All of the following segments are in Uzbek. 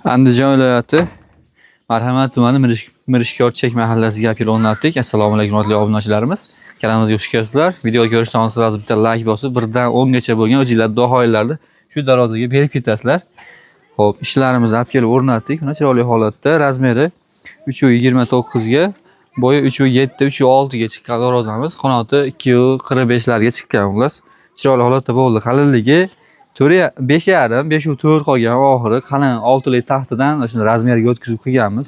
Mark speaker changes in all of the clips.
Speaker 1: Andijon viloyati Marhamat tumani Mirishkorchek mahallasiga kelib o'rnatdik. Assalomu alaykum hurmatli obunachilarimiz. Kanalimizga xush kelibsizlar. Videoga ko'rishdan oldin bitta like bosib, 1dan 10 gacha bo'lgan o'zingizlar duoylarni shu darvozaga berib ketasizlar. Xo'p, ishlarimizni olib kelib o'rnatdik. Mana chiroyli holatda, razmeri 3.29 ga, bo'yi 3.7, 3.6 ga chiqqan darvozamiz. Qanoti 2.45 larga chiqqan xullas. Chiroyli holatda bo'ldi. Qalinligi 5.5, 5.4 qolgan oxiri qalin 6 lik taxtadan o'sha razmeriga o'tkazib qilganmiz.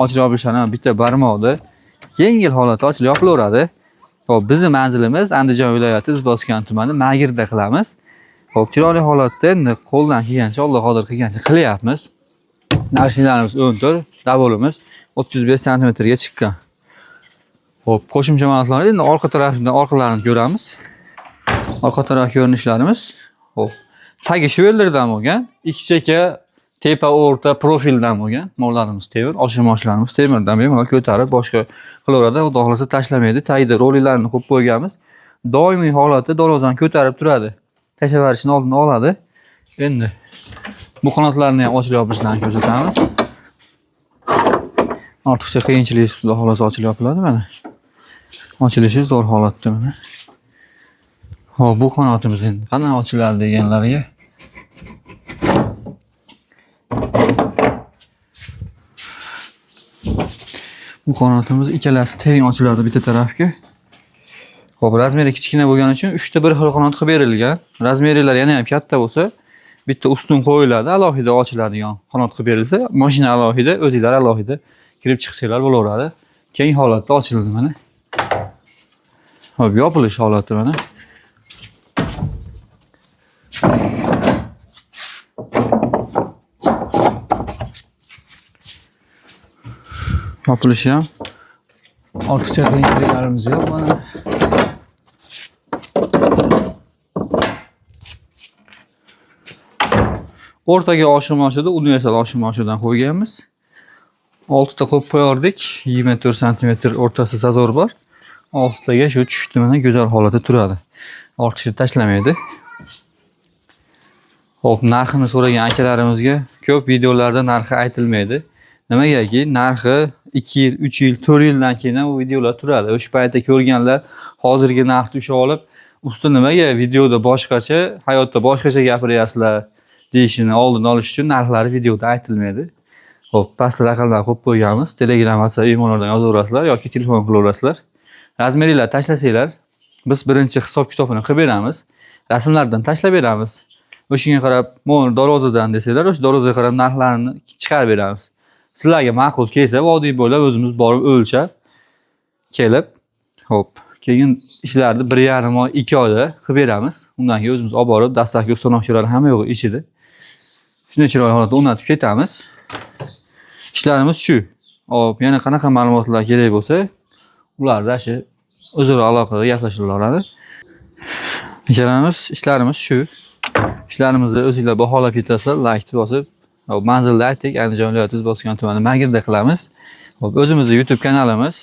Speaker 1: Ochilib yopishlar ham bitta barmoqda yengil holatda ochilib yopilaveradi. Xo'p, bizning manzilimiz Andijon viloyati Izboskan tumani Magirda qilamiz. Xo'p, chiroyli holatda endi qo'ldan kelgancha, Alloh qodir qilgancha qilyapmiz. Narxlarimiz 14, davolimiz 35 sm ga chiqqan. Xo'p, qo'shimcha ma'lumotlarni endi orqa tarafdan orqalarini ko'ramiz. Orqa taraf ko'rinishlarimiz. Xo'p, tagi shvellerdan bo'lgan, ikki cheka, tepa, o'rta profildan bo'lgan. Mollarimiz temir, oshirmochlarimiz temirdan bemalol ko'tarib boshqa qilaveradi. Xudo xolasa tashlamaydi. Tagida roliklarni qo'yib qo'yganmiz. Doimiy holatda darvozani ko'tarib turadi. Tashlaverishni oldini oladi. Endi bu qanotlarni ham ochilib yopishdan ko'rsatamiz. Ortiqcha qiyinchiliksiz xudo xolasa ochilib yopiladi mana. Ochilishi zo'r holatda mana. Xo'p, bu qanotimiz endi qanday ochiladi deganlarga. Bu qanotimiz ikkalasi teng ochiladi bitta tarafga. Xo'p, razmeri kichkina bo'lgani uchun 3 ta bir xil qanot qilib berilgan. Razmerilar yana ham katta bo'lsa, bitta ustun qo'yiladi, alohida ochiladigan qanot qilib berilsa, mashina alohida, o'zingizlar alohida kirib chiqsanglar bo'laveradi. Keng holatda ochiladi mana. Xo'p, yopilish holati mana. Yopilishi ham ortiqcha qiyinchiliklarimiz yo'q mana. O'rtaga oshirmochida universal oshirmochidan qo'yganmiz. 6 ta qo'yib qo'yardik. 24 sm o'rtasi zazor bor. 6 taga shu tushdi mana, go'zal holatda turadi. Ortiqcha tashlamaydi. Xo'p, narxini so'ragan akalarimizga ko'p videolarda narxi aytilmaydi. Nimagaki narxi 2 yil, 3 yil, 4 yildan keyin bu videolar turadi. O'sha paytda ko'rganlar hozirgi narxni usha olib, usti nimaga videoda boshqacha, hayotda boshqacha gapiryapsizlar deyishini oldini olish uchun narxlari videoda aytilmaydi. Xo'p, pastda raqamlarni qo'yib qo'yganmiz. Telegram, WhatsApp, emaillardan yozaverasizlar yoki telefon qilaverasizlar. Razmerlar tashlasanglar, biz birinchi hisob-kitobini qilib beramiz. Rasmlardan tashlab beramiz. O'shanga qarab, "Mana darvozadan" desanglar, o'sha darvozaga qarab narxlarini chiqarib beramiz. Sizlarga ma'qul kelsa, vodiy bo'ylab o'zimiz borib o'lchab kelib, xo'p, keyin ishlarni 1,5 oy, 2 oyda qilib beramiz. Undan keyin o'zimiz olib borib, dastlabki ustanokchilar hamma yo'q ichida. Shunday chiroyli holatda o'rnatib ketamiz. Ishlarimiz shu. Hop, yana qanaqa ma'lumotlar kerak bo'lsa, ularda shu o'zaro aloqada gaplashilaveradi. Ishlarimiz shu. Ishlarimizni o'zingizlar baholab ketasizlar, like bosib. Hop, manzilni aytdik, Andijon viloyati Izboskan tumani Magirda qilamiz. Hop, o'zimizning YouTube kanalimiz,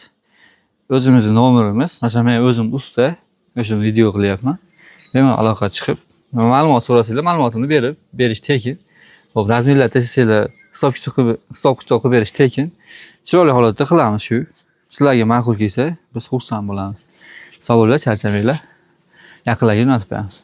Speaker 1: o'zimizning nomerimiz. Masalan, men o'zim usta, o'sha video qilyapman. Bemalol aloqa chiqib, ma'lumot so'rasanglar, ma'lumotini berish tekin. Hop, razmerlar tashlasanglar, hisob-kitob qilib berish tekin. Chiroyli holatda qilamiz shu. Sizlarga ma'qul kelsa, biz xursand bo'lamiz. Sog' bo'linglar, charchamanglar. Yaqinlarga jo'natib qo'yamiz.